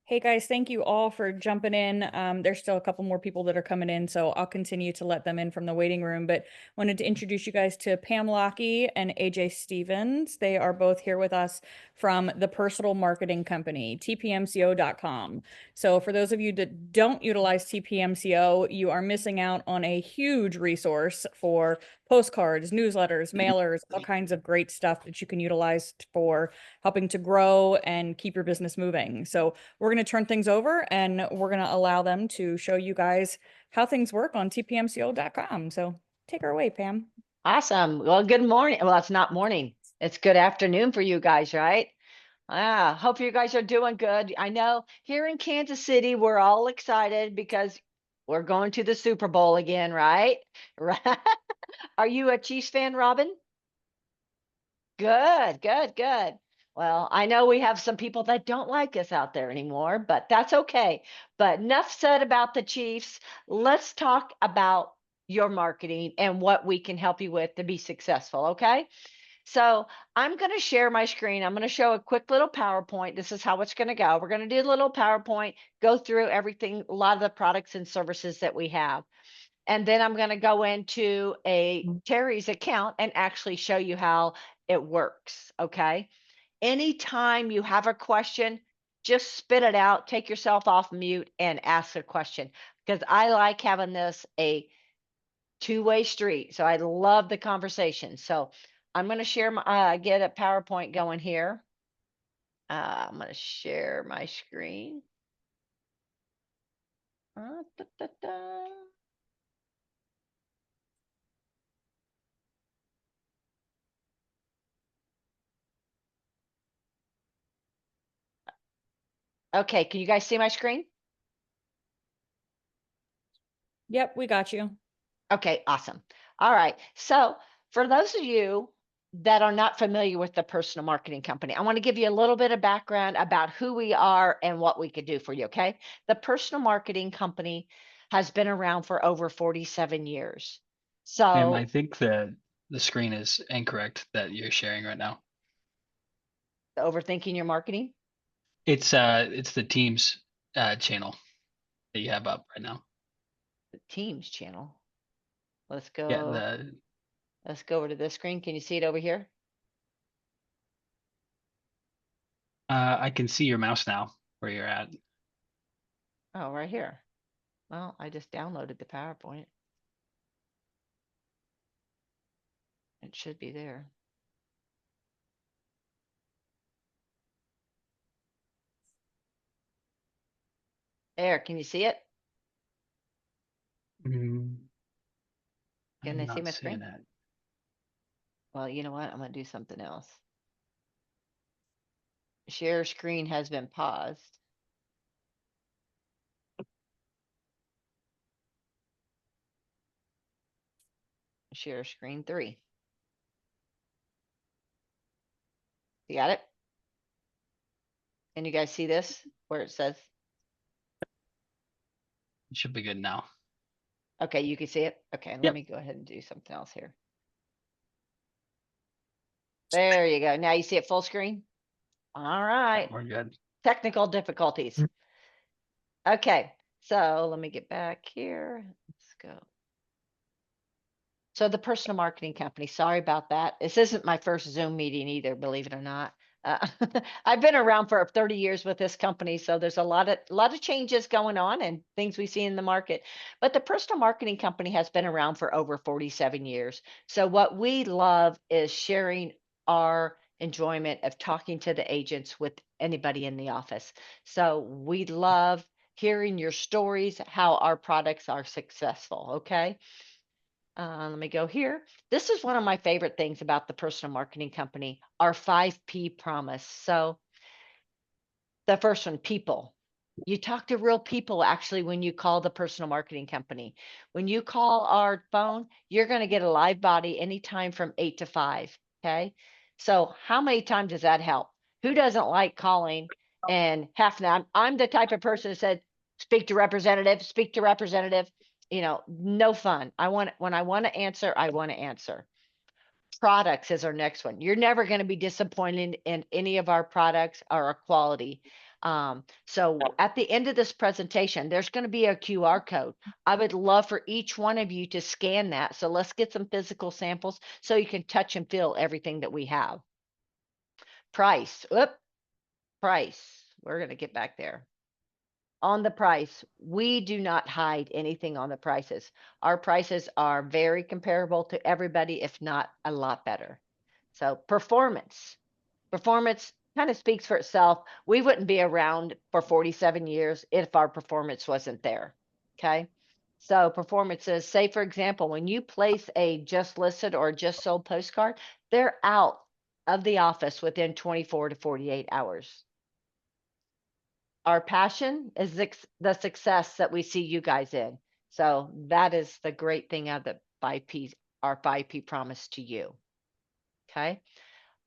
Hey guys, thank you all for jumping in. There's still a couple more people that are coming in, so I'll continue to let them in from the waiting room. But wanted to introduce you guys to Pam Lockey and AJ Stevens. They are both here with us from the personal marketing company, TPMCO.com. So for those of you that don't utilize TPMCO, you are missing out on a huge resource for postcards, newsletters, mailers, all kinds of great stuff that you can utilize for helping to grow and keep your business moving. So we're going to turn things over and we're going to allow them to show you guys how things work on tpmco.com. So take her away, Pam. Awesome. Well, good morning. Well, it's not morning. It's good afternoon for you guys, right? Hope you guys are doing good. I know here in Kansas City, we're all excited because we're going to the Super Bowl again, right? Right. Are you a Chiefs fan, Robin? Good, good, good. Well, I know we have some people that don't like us out there anymore, but that's okay. But enough said about the Chiefs. Let's talk about your marketing and what we can help you with to be successful, okay? So I'm going to share my screen. I'm going to show a quick little PowerPoint. This is how it's going to go. We're going to do a little PowerPoint, go through everything, a lot of the products and services that we have. And then I'm going to go into a Terry's account and actually show you how it works. Okay. Anytime you have a question, just spit it out, take yourself off mute and ask a question because I like having this a two-way street. So I love the conversation. So I'm going to share my, get a PowerPoint going here. I'm going to share my screen. Da, da, da. Okay, can you guys see my screen? Yep, we got you. Okay, awesome. All right. So for those of you that are not familiar with the personal marketing company, I want to give you a little bit of background about who we are and what we could do for you. Okay. The personal marketing company has been around for over 47 years. Ma'am, I So think the screen is incorrect that you're sharing right now. overthinking your marketing, It's the Teams channel that you have up right now. the Teams channel. Let's Yeah, go. the Let's go over to this screen. Can you see it over here? I can see your mouse now where you're at. Oh, right here. Well, I just downloaded the PowerPoint. It should be there. There, can you see it? Mm, Can I'm they see not my seeing screen? that. Well, you know what? I'm going to do something else. Share screen has been paused. Share screen 3. You got it? Can you guys see this where it says, It should be good now. okay, you can see it? Okay, let Yep, me go ahead and do something else here. There you go. Now you see it full screen? All yeah, right. we're good. Technical difficulties. Okay, so let me get back here. Let's go. So the personal marketing company, sorry about that. This isn't my first Zoom meeting either, believe it or not. Uh, I've been around for 30 years with this company, so there's a lot of changes going on and things we see in the market. But the personal marketing company has been around for over 47 years. So what we love is sharing our enjoyment of talking to the agents with anybody in the office. So we love hearing your stories, how our products are successful. Okay. Let me go here. This is one of my favorite things about the personal marketing company, our 5P promise. So the first one, people. You talk to real people actually when you call the personal marketing company. When you call our phone, you're going to get a live body anytime from 8 to 5. Okay. So how many times does that help? Who doesn't like calling and half an hour? I'm the type of person that said, speak to representative, speak to representative. No fun. When I want to answer, I want to answer. Products is our next one. You're never going to be disappointed in any of our products or our quality. So at the end of this presentation, there's going to be a QR code. I would love for each one of you to scan that. So let's get some physical samples so you can touch and feel everything that we have. Price. Price. We're going to get back there. On the price, we do not hide anything on the prices. Our prices are very comparable to everybody, if not a lot better. So performance. Performance kind of speaks for itself. We wouldn't be around for 47 years if our performance wasn't there. Okay. So performances, say for example, when you place a just listed or just sold postcard, they're out of the office within 24 to 48 hours. Our passion is the success that we see you guys in. So that is the great thing of the 5P, our 5P promise to you. Okay.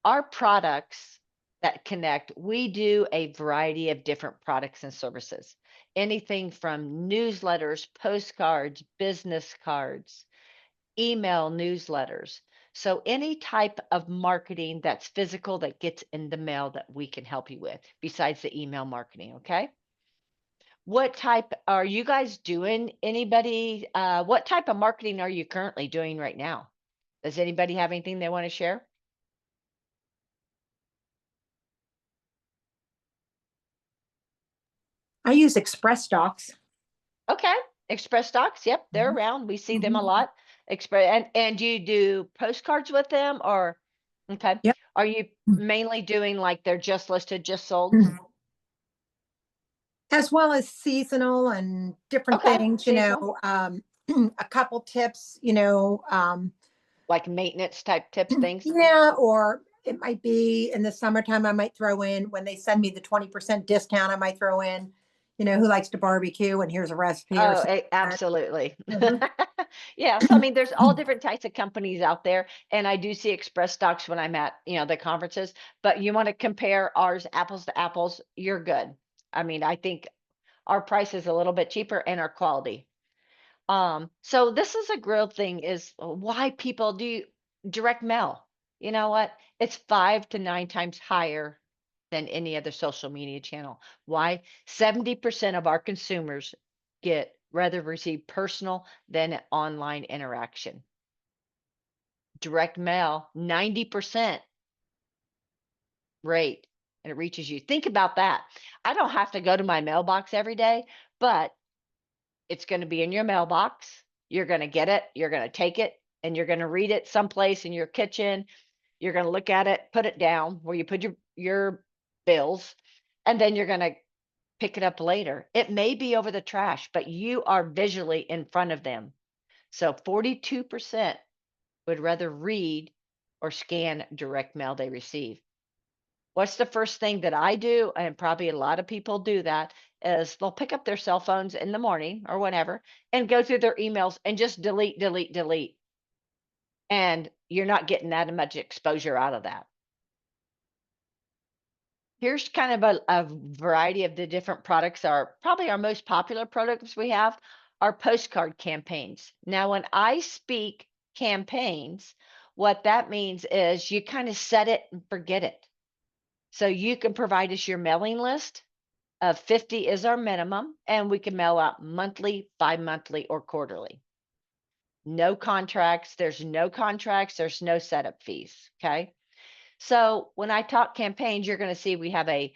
Our products that connect, we do a variety of different products and services. Anything from newsletters, postcards, business cards, email newsletters. So any type of marketing that's physical that gets in the mail that we can help you with besides the email marketing, okay? What type are you guys doing? Anybody, what type of marketing are you currently doing right now? Does anybody have anything they want to share? I use Express Docs. Okay. Express Docs, yep, they're Mhm. around. We see them a Mhm. lot. Express and do you do postcards with them or okay. Yep. Are you mainly doing like they're just listed, just sold? Mhm. As well as seasonal and different Okay, things, seasonal, a couple tips, like maintenance type tips, things. yeah, or it might be in the summertime, I might throw in when they send me the 20% discount, I might throw in, who likes to barbecue and here's a recipe or Oh, something. absolutely. Mhm. Yeah, so I mean, there's all different types of companies out there, and I do see Express Docs when I'm at, the conferences, but you want to compare ours apples to apples, you're good. I mean, I think our price is a little bit cheaper and our quality. So this is a real thing is why people do direct mail. You know what? It's 5 to 9 times higher than any other social media channel. Why? 70% of our consumers get rather receive personal than an online interaction. Direct mail, 90% rate, and it reaches you. Think about that. I don't have to go to my mailbox every day, but it's going to be in your mailbox. You're going to get it, you're going to take it, and you're going to read it someplace in your kitchen. You're going to look at it, put it down where you put your bills, and then you're going to pick it up later. It may be over the trash, but you are visually in front of them. So 42% would rather read or scan direct mail they receive. What's the first thing that I do? And probably a lot of people do that is they'll pick up their cell phones in the morning or whatever and go through their emails and just delete, delete, delete. And you're not getting that much exposure out of that. Here's kind of a variety of the different products are probably our most popular products we have are postcard campaigns. Now, when I speak campaigns, what that means is you kind of set it and forget it. So you can provide us your mailing list of 50 is our minimum, and we can mail out monthly, bi-monthly, or quarterly. No contracts, there's no contracts, there's no setup fees, okay? So when I talk campaigns, you're going to see we have a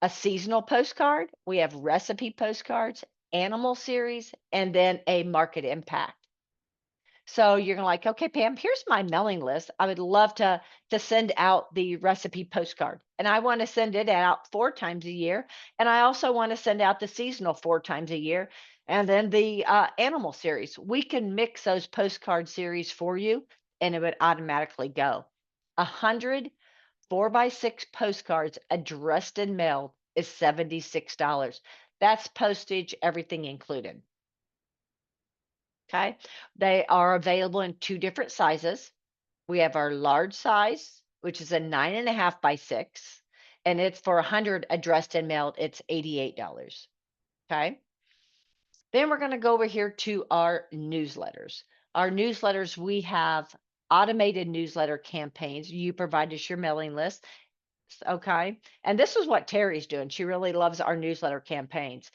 seasonal postcard, we have recipe postcards, animal series, and then a market impact. So you're gonna like, okay, Pam, here's my mailing list. I would love to send out the recipe postcard, and I want to send it out 4 times a year, and I also want to send out the seasonal 4 times a year, and then the animal series. We can mix those postcard series for you, and it would automatically go. 100 4x6 postcards addressed and mailed is $76. That's postage, everything included. Okay. They are available in 2 different sizes. We have our large size, which is a 9.5x6, and it's for 100 addressed and mailed, it's $88. Okay. Then we're going to go over here to our newsletters. Our newsletters, we have automated newsletter campaigns. You provide us your mailing list. Okay. And this is what Terry's doing. She really loves our newsletter campaigns.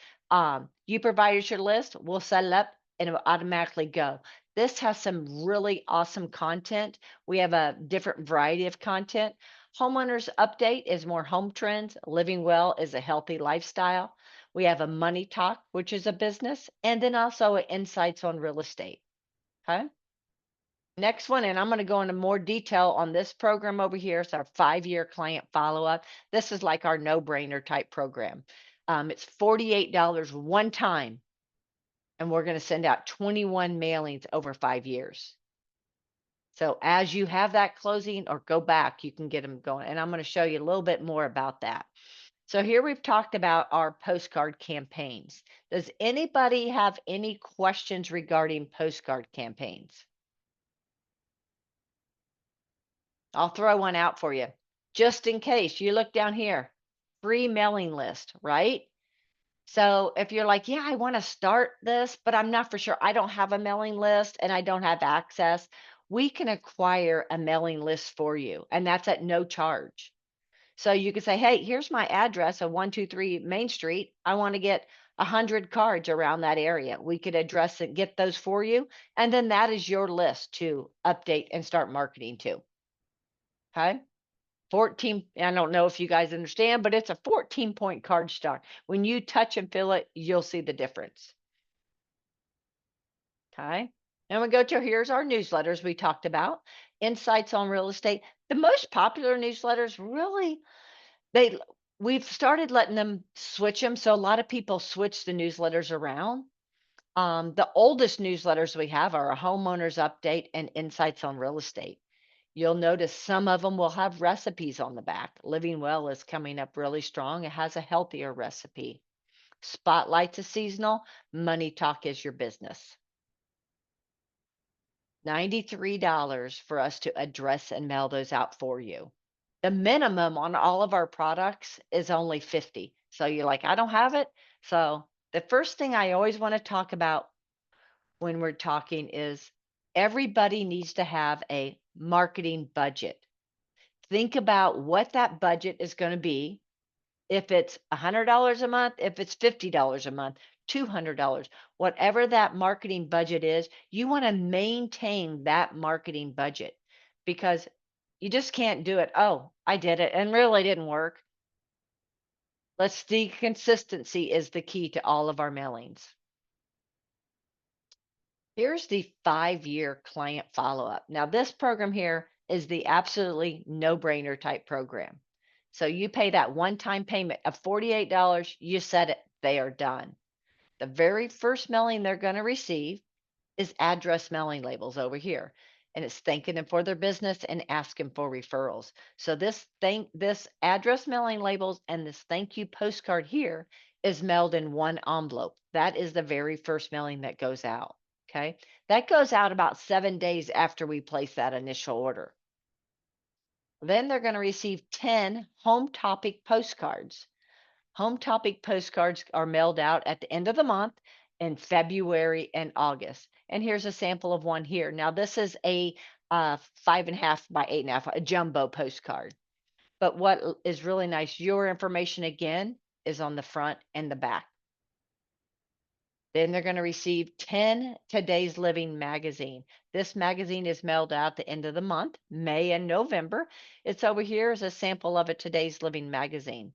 You provide us your list, we'll set it up and it will automatically go. This has some really awesome content. We have a different variety of content. Homeowners update is more home trends. Living well is a healthy lifestyle. We have a money talk, which is a business, and then also insights on real estate. Okay. Next one, and I'm going to go into more detail on this program over here. It's our 5-year client follow-up. This is like our no-brainer type program. It's $48 one time, and we're going to send out 21 mailings over 5 years. So as you have that closing or go back, you can get them going. And I'm going to show you a little bit more about that. So here we've talked about our postcard campaigns. Does anybody have any questions regarding postcard campaigns? I'll throw one out for you. Just in case, you look down here, free mailing list, right? So if you're like, yeah, I want to start this, but I'm not for sure. I don't have a mailing list and I don't have access. We can acquire a mailing list for you, and that's at no charge. So you can say, hey, here's my address of 123 Main Street. I want to get 100 cards around that area. We could address it, get those for you. And then that is your list to update and start marketing to. Okay. 14, I don't know if you guys understand, but it's a 14-point card stock. When you touch and feel it, you'll see the difference. Okay. And we go to here's our newsletters we talked about. Insights on real estate. The most popular newsletters really, we've started letting them switch them. So a lot of people switch the newsletters around. The oldest newsletters we have are a homeowner's update and insights on real estate. You'll notice some of them will have recipes on the back. Living Well is coming up really strong. It has a healthier recipe. Spotlight's a seasonal. Money Talk is your business. $93 for us to address and mail those out for you. The minimum on all of our products is only $50. So you're like, I don't have it. So the first thing I always want to talk about when we're talking is everybody needs to have a marketing budget. Think about what that budget is going to be. If it's $100 a month, if it's $50 a month, $200, whatever that marketing budget is, you want to maintain that marketing budget because you just can't do it. Oh, I did it and really didn't work. The consistency is the key to all of our mailings. Here's the 5-year client follow-up. Now, this program here is the absolutely no-brainer type program. So you pay that one-time payment of $48, you set it, they are done. The very first mailing they're going to receive is address mailing labels over here. And it's thanking them for their business and asking for referrals. So this address mailing labels and this thank you postcard here is mailed in one envelope. That is the very first mailing that goes out. Okay. That goes out about 7 days after we place that initial order. Then they're going to receive 10 home topic postcards. Home topic postcards are mailed out at the end of the month in February and August. And here's a sample of one here. Now, this is a 5.5 by 8.5, a jumbo postcard. But what is really nice, your information again is on the front and the back. Then they're going to receive 10 Today's Living magazine. This magazine is mailed out at the end of the month, May and November. It's over here as a sample of a Today's Living magazine.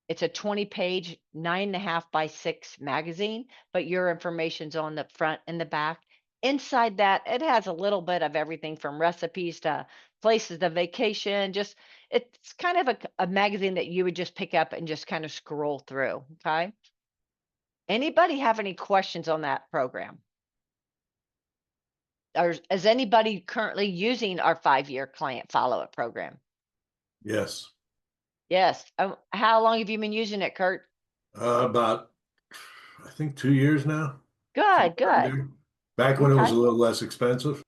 It's a 20-page, 9.5 by 6 magazine, but your information's on the front and the back. Inside that, it has a little bit of everything from recipes to places to vacation. It's kind of a magazine that you would just pick up and just kind of scroll through, okay? Anybody have any questions on that program? Or is anybody currently using our 5-year client follow-up program? Yes, Yes. How long have you been using it, Kurt? about, I think 2 years now. Good, Somewhere in good. there. Back when it was Okay. a little less expensive.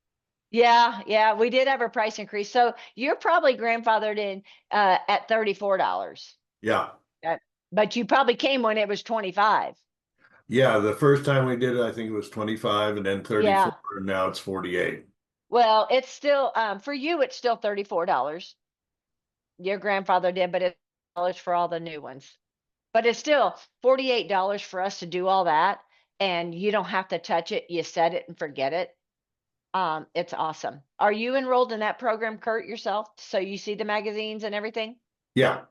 Yeah, we did have a price increase. So you're probably grandfathered in at $34. Yeah, But you probably came when it was 25. yeah. The first time we did it, I think it was 25 and then 34, Yeah. and now it's 48. Well, it's still for you, it's still $34. your grandfather did, but it's $48 for all the new ones. But it's still $48 for us to do all that, and you don't have to touch it. You set it and forget it. It's awesome. Are you enrolled in that program, Kurt, yourself? So you see the magazines and everything? Yeah.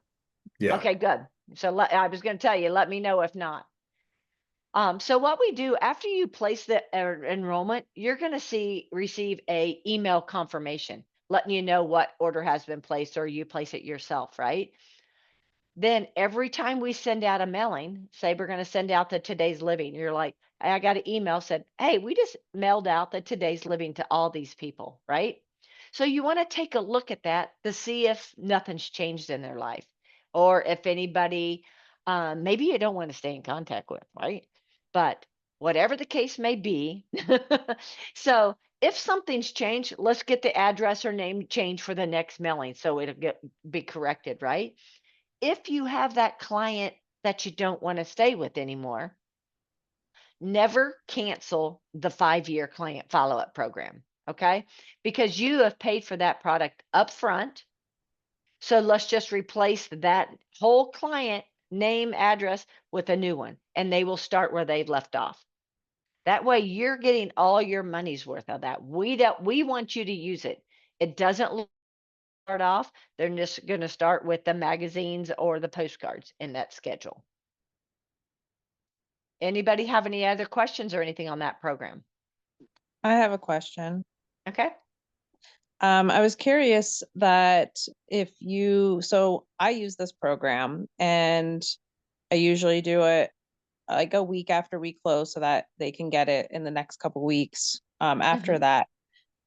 Yeah. Okay, good. So I was going to tell you, let me know if not. So what we do after you place the enrollment, you're going to receive a email confirmation letting you know what order has been placed, or you place it yourself, right? Then every time we send out a mailing, say we're going to send out the Today's Living, you're like, I got an email said, hey, we just mailed out the Today's Living to all these people, right? So you want to take a look at that to see if nothing's changed in their life, or if anybody, maybe you don't want to stay in contact with, right? But whatever the case may be, so if something's changed, let's get the address or name changed for the next mailing so it'll be corrected, right? If you have that client that you don't want to stay with anymore, never cancel the 5-year client follow-up program, okay? Because you have paid for that product up front. So let's just replace that whole client name, address with a new one, and they will start where they've left off. That way you're getting all your money's worth of that. We want you to use it. It doesn't start off, they're just going to start with the magazines or the postcards in that schedule. Anybody have any other questions or anything on that program? I have a question. Okay. I was curious that so I use this program and I usually do it like a week after we close so that they can get it in the next couple weeks. After that,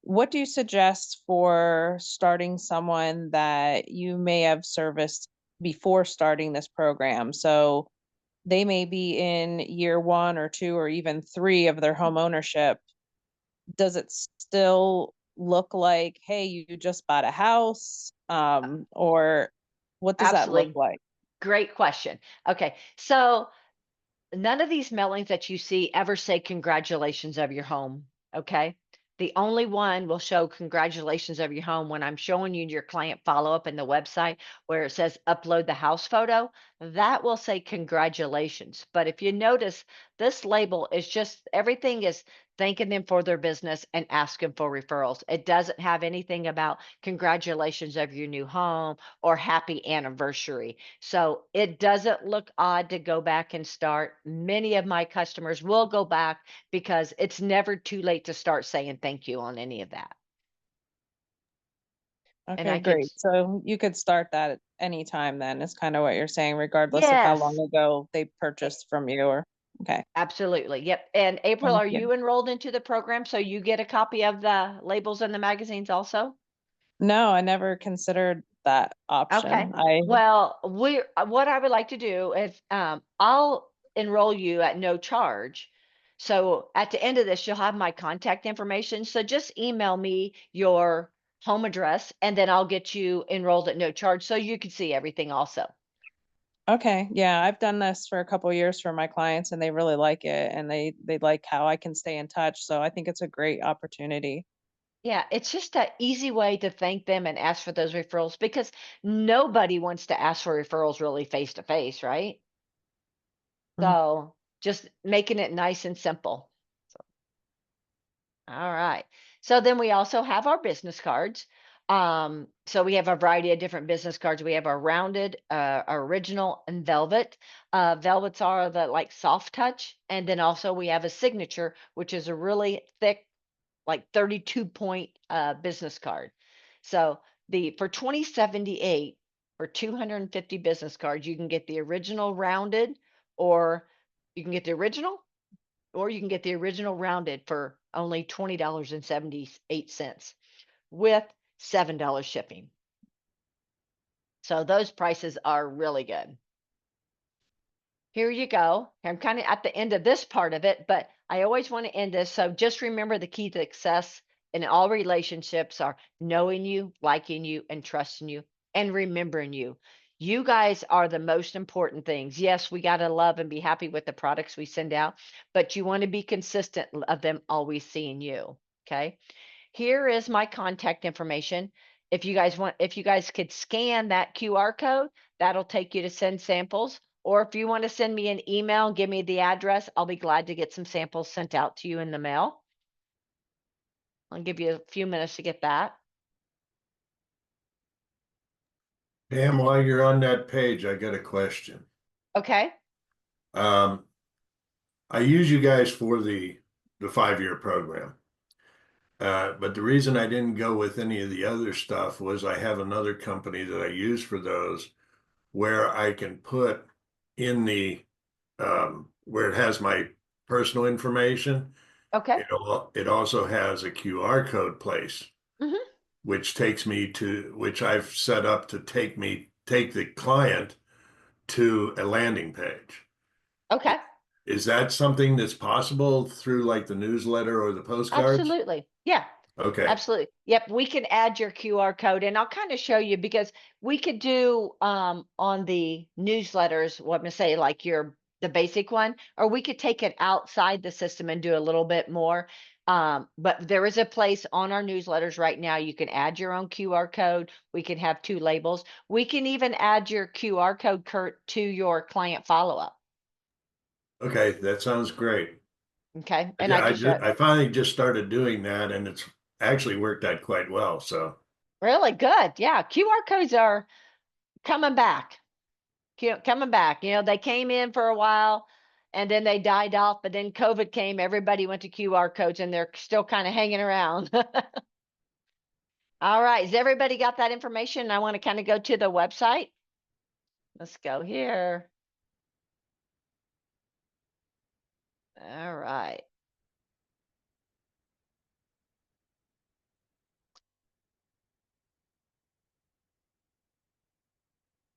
what do you suggest for starting someone that you may have serviced before starting this program? So they may be in year 1 or 2 or even 3 of their home ownership. Does it still look like, hey, you just bought a house? Or what does that look Absolutely. like? Great question. Okay. So none of these mailings that you see ever say congratulations of your home. Okay. The only one will show congratulations of your home when I'm showing you your client follow up in the website where it says upload the house photo. That will say congratulations. But if you notice, this label is just everything is thanking them for their business and asking for referrals. It doesn't have anything about congratulations of your new home or happy anniversary. So it doesn't look odd to go back and start. Many of my customers will go back because it's never too late to start saying thank you on any of that. And Okay, I can, great. So you could start that at any time then, is kind of what you're saying, regardless of how long yes, ago they purchased from you or okay. absolutely. Yep. And April, Thank are you. you enrolled into the program so you get a copy of the labels and the magazines also? No, I never considered that Okay. option. Well, what I would like to do is I'll enroll you at no charge. So at the end of this, you'll have my contact information. So just email me your home address and then I'll get you enrolled at no charge so you can see everything also. Okay, yeah, I've done this for a couple of years for my clients and they really like it and they like how I can stay in touch. So I think it's a great opportunity. Yeah, it's just an easy way to thank them and ask for those referrals because nobody wants to ask for referrals really face to face, right? Mhm. So just making it nice and simple. All right. So then we also have our business cards. So we have a variety of different business cards. We have our rounded, original, and velvet. Velvets are the like soft touch, and then also we have a signature, which is a really thick, like 32 point business card. So the for 2078 for 250 business cards, you can get the original rounded, or you can get the original or you can get the original rounded for only $20.78 with $7 shipping. So those prices are really good. Here you go. I'm kind of at the end of this part of it, but I always want to end this. So just remember the key to success in all relationships are knowing you, liking you, and trusting you, and remembering you. You guys are the most important things. Yes, we got to love and be happy with the products we send out, but you want to be consistent of them always seeing you. Okay. Here is my contact information. If you guys could scan that QR code, that'll take you to send samples. Or if you want to send me an email and give me the address, I'll be glad to get some samples sent out to you in the mail. I'll give you a few minutes to get that. Pam, while you're on that page, I got a question. Okay. Um, I use you guys for the 5-year program. But the reason I didn't go with any of the other stuff was I have another company that I use for those where I can put in the where it has my personal information. Okay. It also has a QR code place, Mhm. which takes me to which I've set up to take the client to a landing page. Okay. Is that something that's possible through like the newsletter or the postcards? Absolutely. Yeah. Okay. Absolutely. Yep, we can add your QR code and I'll kind of show you because we could do on the newsletters, what I'm gonna say, like the basic one, or we could take it outside the system and do a little bit more. But there is a place on our newsletters right now. You can add your own QR code. We can have 2 labels. We can even add your QR code, Kurt, to your client follow-up. Okay, that sounds great. Okay. And I can show I finally just started doing that and it's actually worked out quite well. So really good. Yeah. QR codes are coming back. Coming back. They came in for a while and then they died off, but then COVID came, everybody went to QR codes and they're still kind of hanging around. All right. Has everybody got that information? I want to kind of go to the website. Let's go here. All right.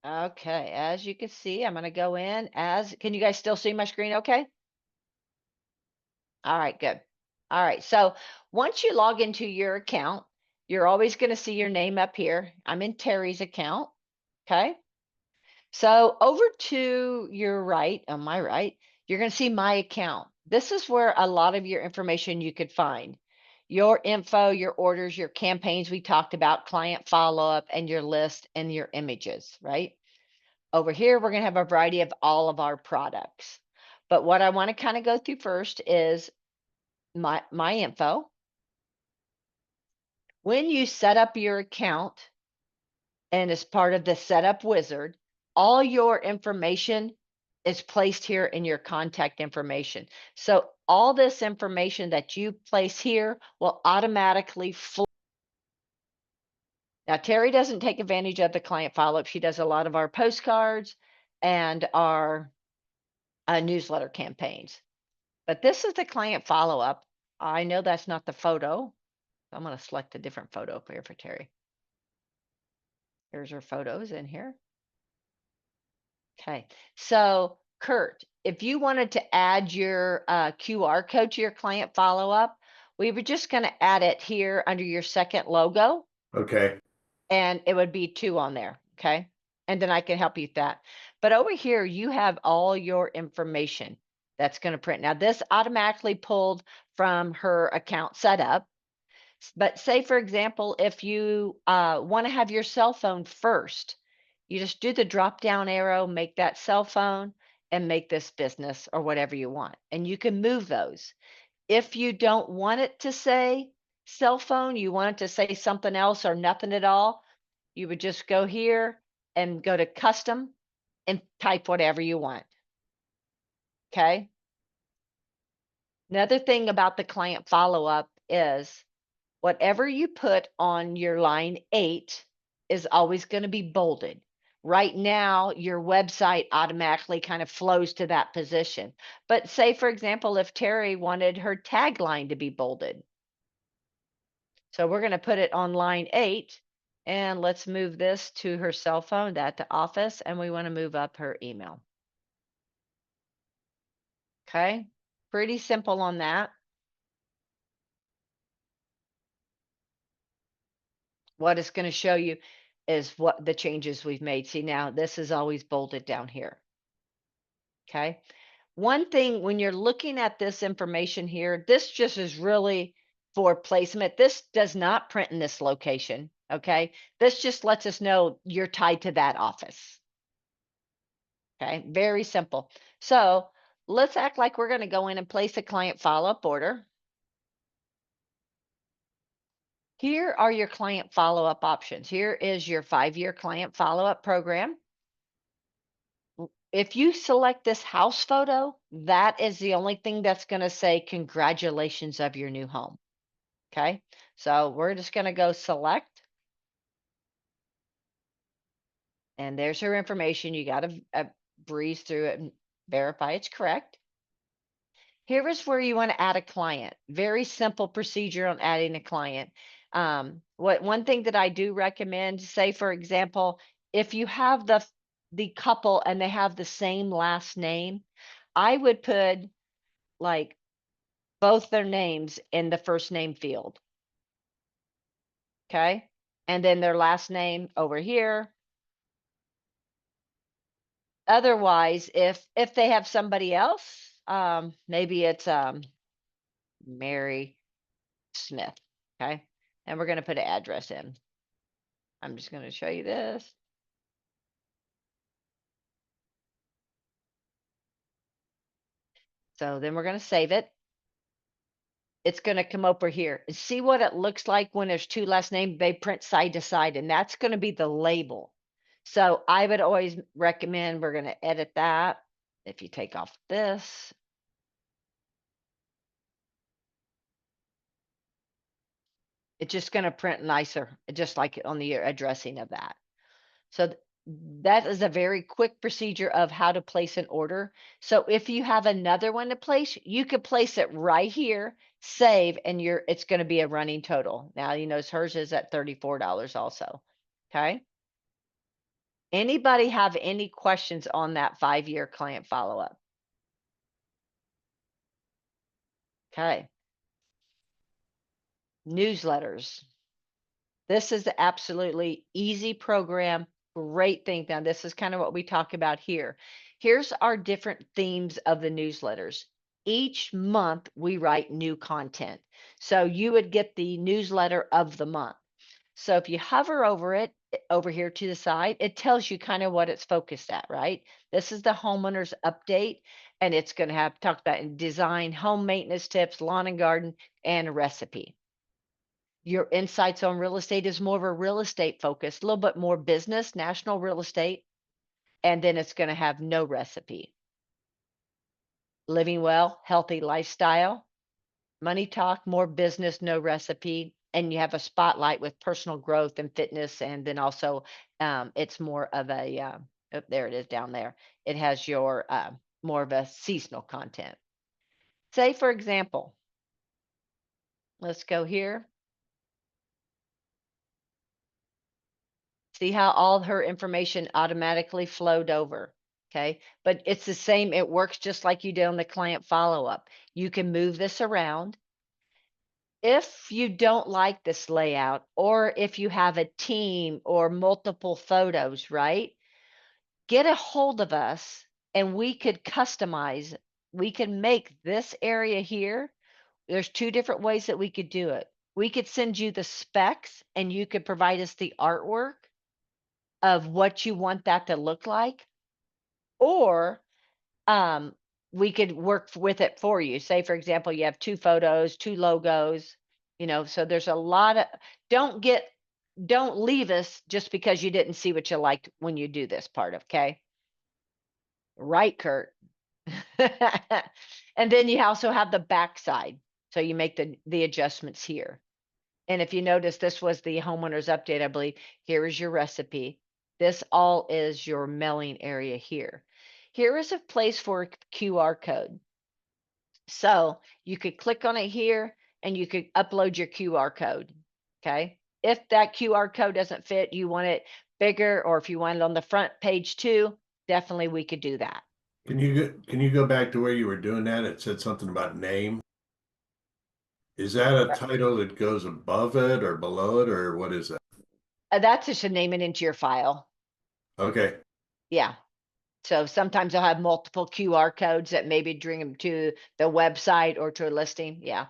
Okay. As you can see, I'm going to go in can you guys still see my screen okay? All right, good. All right. So once you log into your account, you're always going to see your name up here. I'm in Terry's account. Okay. So over to your right, on my right, you're going to see my account. This is where a lot of your information you could find. Your info, your orders, your campaigns we talked about, client follow-up, and your list and your images, right? Over here, we're going to have a variety of all of our products. But what I want to kind of go through first is my info. When you set up your account and as part of the setup wizard, all your information is placed here in your contact information. So all this information that you place here will automatically flow. Now, Terry doesn't take advantage of the client follow-up. She does a lot of our postcards and our newsletter campaigns. But this is the client follow-up. I know that's not the photo. I'm going to select a different photo here for Terry. Here's her photos in here. Okay, so Kurt, if you wanted to add your QR code to your client follow-up, we were just going to add it here under your second logo, okay. and it would be 2 on there, okay? And then I can help you with that. But over here, you have all your information that's going to print. Now, this automatically pulled from her account setup. But say, for example, if you want to have your cell phone first, you just do the drop down arrow, make that cell phone, and make this business or whatever you want. And you can move those. If you don't want it to say cell phone, you want it to say something else or nothing at all, you would just go here and go to custom and type whatever you want. Okay. Another thing about the client follow-up is whatever you put on your line 8 is always going to be bolded. Right now, your website automatically kind of flows to that position. But say, for example, if Terry wanted her tagline to be bolded. So we're going to put it on line 8 and let's move this to her cell phone, that to office, and we want to move up her email. Okay, pretty simple on that. What it's going to show you is what the changes we've made. See, now this is always bolded down here. Okay. One thing when you're looking at this information here, this just is really for placement. This does not print in this location. Okay, this just lets us know you're tied to that office. Okay, very simple. So let's act like we're going to go in and place a client follow-up order. Here are your client follow-up options. Here is your 5-year client follow-up program. If you select this house photo, that is the only thing that's going to say congratulations of your new home. Okay, so we're just going to go select. And there's her information. You got to breeze through it and verify it's correct. Here is where you want to add a client. Very simple procedure on adding a client. One thing that I do recommend, say for example, if you have the couple and they have the same last name, I would put like both their names in the first name field. Okay, and then their last name over here. Otherwise, if they have somebody else, maybe it's Mary Smith. Okay, and we're going to put an address in. I'm just going to show you this. So then we're going to save it. It's going to come over here and see what it looks like when there's two last names. They print side to side, and that's going to be the label. So I would always recommend we're going to edit that. If you take off this, it's just going to print nicer, just like on the addressing of that. So that is a very quick procedure of how to place an order. So if you have another one to place, you could place it right here, save, and it's going to be a running total. Now, you notice hers is at $34 also. Okay. Anybody have any questions on that 5-year client follow-up? Okay. Newsletters. This is the absolutely easy program. Great thing. Now, this is kind of what we talk about here. Here's our different themes of the newsletters. Each month we write new content. So you would get the newsletter of the month. So if you hover over it, over here to the side, it tells you kind of what it's focused at, right? This is the homeowner's update, and it's going to have talked about design, home maintenance tips, lawn and garden, and a recipe. Your insights on real estate is more of a real estate focus, a little bit more business, national real estate, and then it's going to have no recipe. Living well, healthy lifestyle, money talk, more business, no recipe, and you have a spotlight with personal growth and fitness, and then also it's more of a oh, there it is down there. It has your more of a seasonal content. Say for example, let's go here. See how all her information automatically flowed over. Okay, but it's the same. It works just like you did on the client follow-up. You can move this around. If you don't like this layout, or if you have a team or multiple photos, right? Get a hold of us and we could customize. We can make this area here. There's 2 different ways that we could do it. We could send you the specs and you could provide us the artwork of what you want that to look like, or we could work with it for you. Say for example, you have 2 photos, 2 logos, so there's a lot of don't leave us just because you didn't see what you liked when you do this part, okay? Right, Kurt. And then you also have the back side, so you make the adjustments here. And if you notice, this was the homeowner's update, I believe. Here is your recipe. This all is your mailing area here. Here is a place for a QR code. So you could click on it here and you could upload your QR code. Okay. If that QR code doesn't fit, you want it bigger, or if you want it on the front page too, definitely we could do that. Can you go back to where you were doing that? It said something about name. Is that a title that goes above it or below it, or what is that? That's just to name it into your file. Okay. Yeah. So sometimes I'll have multiple QR codes that maybe bring them to the website or to a listing. Yeah.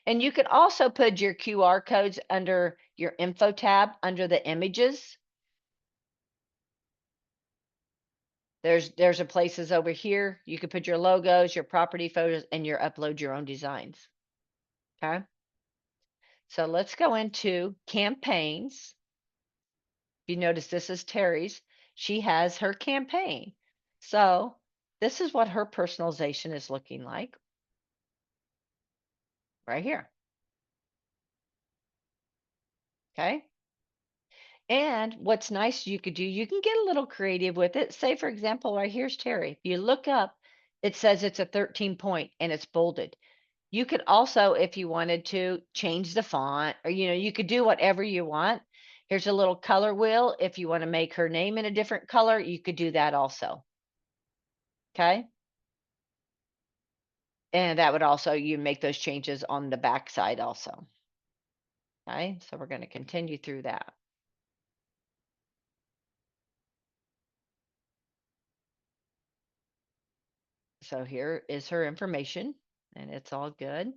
And you can also put your QR codes under your info tab under the images. There's a places over here. You can put your logos, your property photos, and upload your own designs. Okay. So let's go into campaigns. If you notice, this is Terry's. She has her campaign. So this is what her personalization is looking like right here. Okay. And what's nice you could do, you can get a little creative with it. Say, for example, right here's Terry. If you look up, it says it's a 13 point and it's bolded. You could also, if you wanted to, change the font, or you could do whatever you want. Here's a little color wheel. If you want to make her name in a different color, you could do that also. Okay. And that would also, you make those changes on the back side also. Okay, so we're going to continue through that. So here is her information, and it's all good.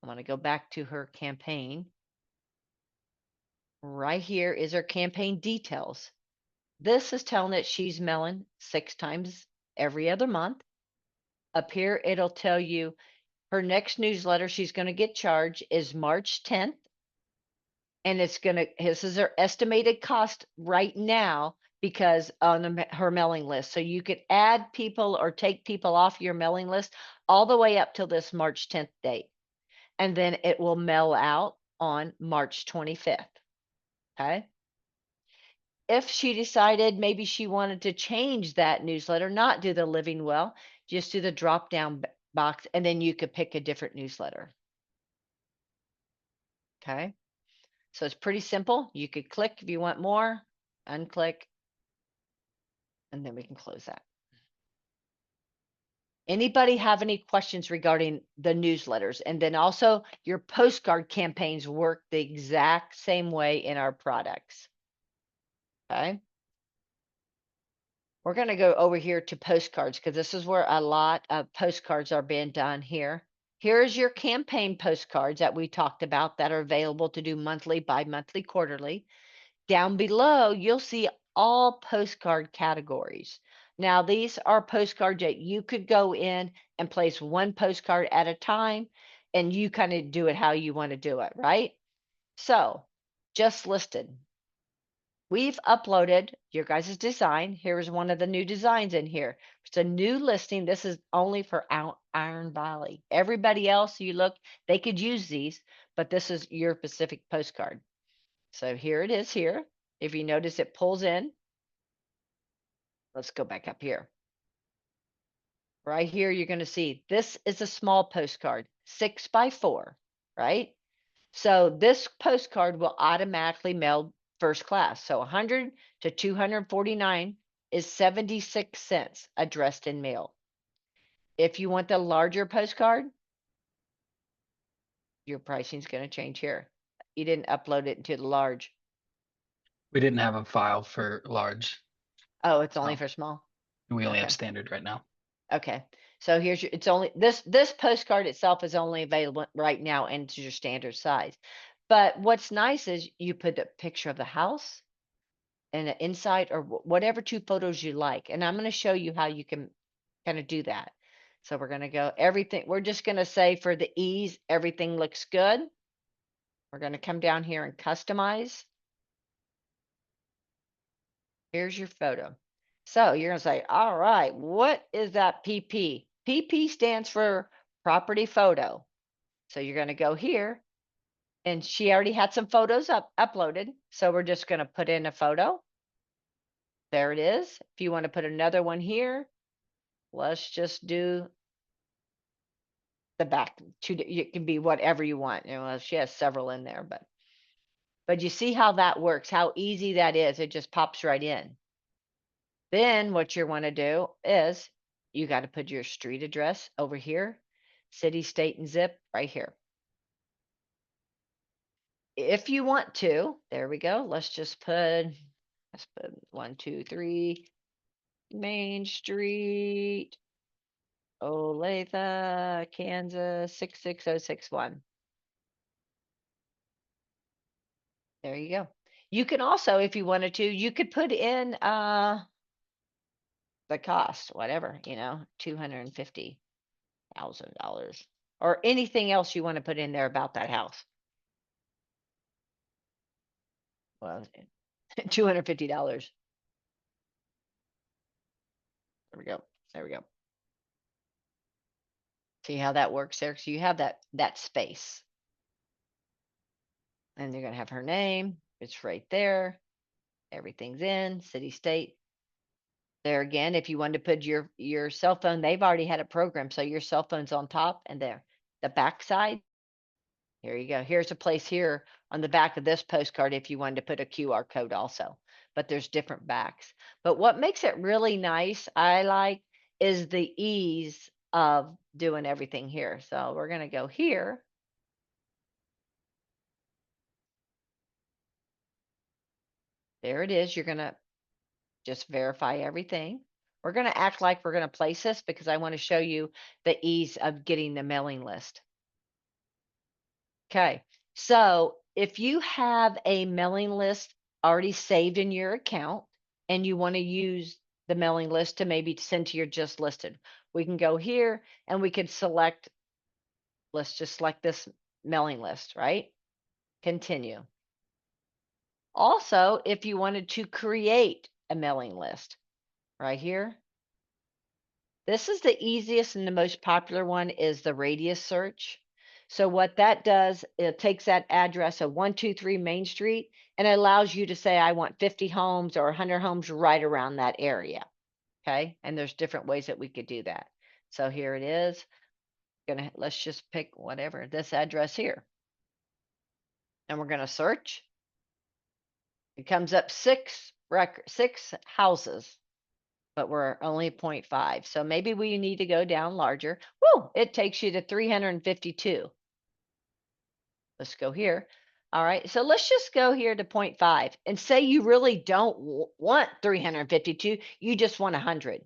I want to go back to her campaign. Right here is her campaign details. This is telling it she's mailing 6 times every other month. Up here, it'll tell you her next newsletter she's going to get charged is March 10th. And this is her estimated cost right now because on her mailing list. So you could add people or take people off your mailing list all the way up till this March 10th date. And then it will mail out on March 25th. Okay. If she decided maybe she wanted to change that newsletter, not do the Living Well, just do the drop down box, and then you could pick a different newsletter. Okay. So it's pretty simple. You could click if you want more, unclick, and then we can close that. Anybody have any questions regarding the newsletters? And then also your postcard campaigns work the exact same way in our products. Okay. We're going to go over here to postcards because this is where a lot of postcards are being done here. Here's your campaign postcards that we talked about that are available to do monthly, bi-monthly, quarterly. Down below, you'll see all postcard categories. Now, these are postcards that you could go in and place one postcard at a time, and you kind of do it how you want to do it, right? So, just listed. We've uploaded your guys' design. Here's one of the new designs in here. It's a new listing. This is only for Iron Valley. Everybody else, you look, they could use these, but this is your Pacific postcard. So here it is here. If you notice, it pulls in. Let's go back up here. Right here, you're going to see this is a small postcard, 6 by 4, right? So this postcard will automatically mail first class. So 100 to 249 is 76 cents addressed in mail. If you want the larger postcard, your pricing is going to change here. You didn't upload it into the large. We didn't have a file for large. Oh, it's only Oh. for small. We only Okay. have standard right now. Okay. So here's it's only this postcard itself is only available right now and it's your standard size. But what's nice is you put a picture of the house and an inside or whatever 2 photos you like. And I'm going to show you how you can kind of do that. So we're going to go everything. We're just going to say for the ease, everything looks good. We're going to come down here and customize. Here's your photo. So you're going to say, all right, what is that PP? PP stands for property photo. So you're going to go here and she already had some photos uploaded. So we're just going to put in a photo. There it is. If you want to put another one here, let's just do the back. It can be whatever you want. She has several in there, but you see how that works, how easy that is. It just pops right in. Then what you want to do is you got to put your street address over here, city, state, and zip right here. If you want to, there we go. Let's put 1, 2, 3, Main Street, Olathe, Kansas, 66061. There you go. You can also, if you wanted to, you could put in the cost, whatever, $250,000 or anything else you want to put in there about that house. Well, $250. There we go. There we go. See how that works there? So you have that space. And you're gonna have her name. It's right there. Everything's in, city, state. There again, if you wanted to put your cell phone, they've already had it programmed. So your cell phone's on top and there. The back side. Here you go. Here's a place here on the back of this postcard if you wanted to put a QR code also. But there's different backs. But what makes it really nice, I like, is the ease of doing everything here. So we're gonna go here. There it is. You're gonna just verify everything. We're gonna act like we're gonna place this because I want to show you the ease of getting the mailing list. Okay, so if you have a mailing list already saved in your account and you want to use the mailing list to maybe send to your just listed, we can go here and we could select, let's just select this mailing list, right? Continue. Also, if you wanted to create a mailing list, right here, this is the easiest and the most popular one is the radius search. So what that does, it takes that address of 123 Main Street and it allows you to say, I want 50 homes or 100 homes right around that area. Okay. And there's different ways that we could do that. So here it is. Let's just pick whatever, this address here. And we're going to search. It comes up six houses, but we're only 0.5. So maybe we need to go down larger. Woo, it takes you to 352. Let's go here. All right, so let's just go here to 0.5 and say you really don't want 352, you just want 100,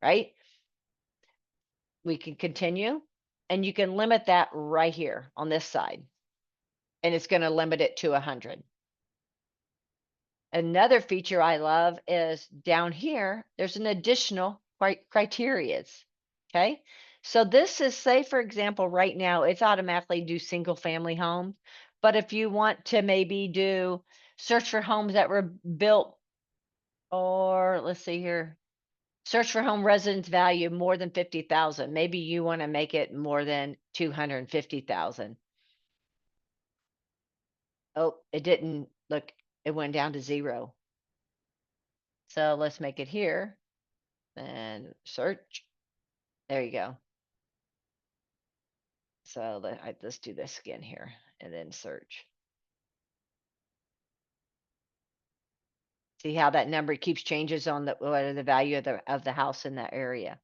right? We can continue and you can limit that right here on this side. And it's going to limit it to 100. Another feature I love is down here, there's an additional criterias. Okay. So this is, say, for example, right now it's automatically do single family homes. But if you want to maybe do search for homes that were built, or let's see here, search for home residence value more than 50,000. Maybe you want to make it more than 250,000. Oh, it didn't look, it went down to 0. So let's make it here and search. There you go. So let's do this again here and then search. See how that number keeps changes on the value of the house in that area.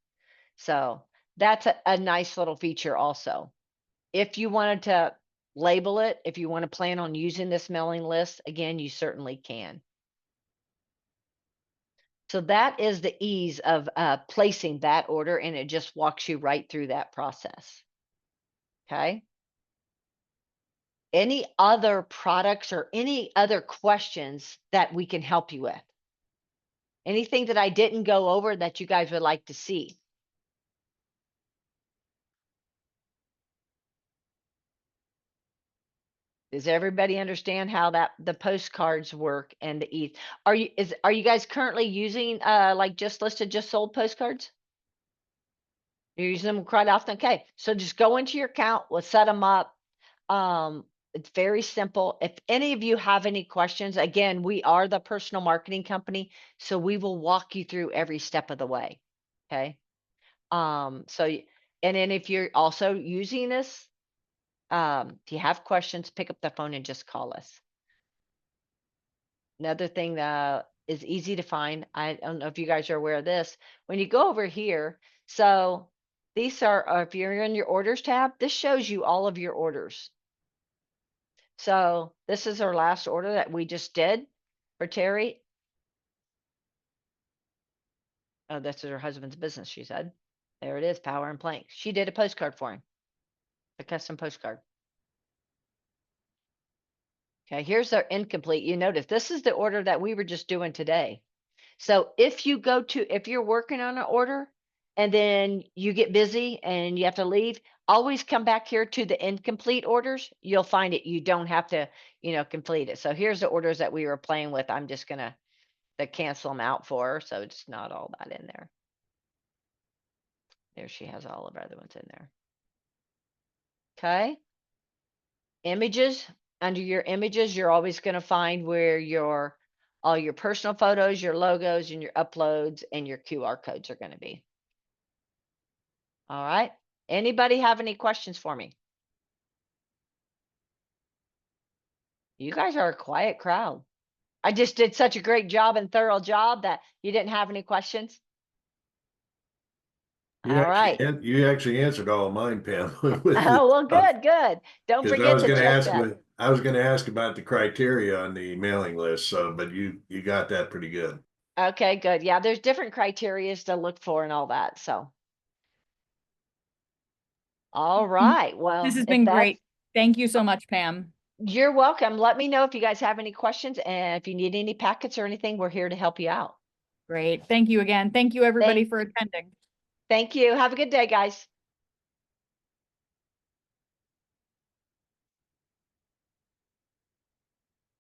So that's a nice little feature also. If you wanted to label it, if you want to plan on using this mailing list, again, you certainly can. So that is the ease of placing that order, and it just walks you right through that process. Okay. Any other products or any other questions that we can help you with? Anything that I didn't go over that you guys would like to see? Does everybody understand how the postcards work and the ease? Are you guys currently using like just listed, just sold postcards? You're using them quite often? Okay, so just go into your account, we'll set them up. It's very simple. If any of you have any questions, again, we are the personal marketing company, so we will walk you through every step of the way. Okay. And then if you're also using this, if you have questions, pick up the phone and just call us. Another thing that is easy to find, I don't know if you guys are aware of this, when you go over here, so these are, if you're in your orders tab, this shows you all of your orders. So this is our last order that we just did for Terry. Oh, this is her husband's business, she said. There it is, Power and Plank. She did a postcard for him, a custom postcard. Okay, here's our incomplete. You notice this is the order that we were just doing today. So if you're working on an order and then you get busy and you have to leave, always come back here to the incomplete orders. You'll find it. You don't have to, complete it. So here's the orders that we were playing with. I'm just gonna cancel them out for her. So it's not all that in there. There she has all of our other ones in there. Okay. Images, under your images, you're always going to find where all your personal photos, your logos, and your uploads and your QR codes are going to be. All right. Anybody have any questions for me? You guys are a quiet crowd. I just did such a great job and thorough job that you didn't have any questions. All right. You actually answered all of mine, Pam. with the Oh, well, stuff. good. Don't 'Cause forget to check that. I was gonna ask about the criteria on the mailing list, so but you got that pretty good. Okay, good. Yeah, there's different criterias to look for and all that. So, all right. Well, This has if been that's great. Thank you so much, Pam. You're welcome. Let me know if you guys have any questions, and if you need any packets or anything, we're here to help you out. Great. Thank you again. Thank you, everybody, for attending. Thank you. Have a good day, guys.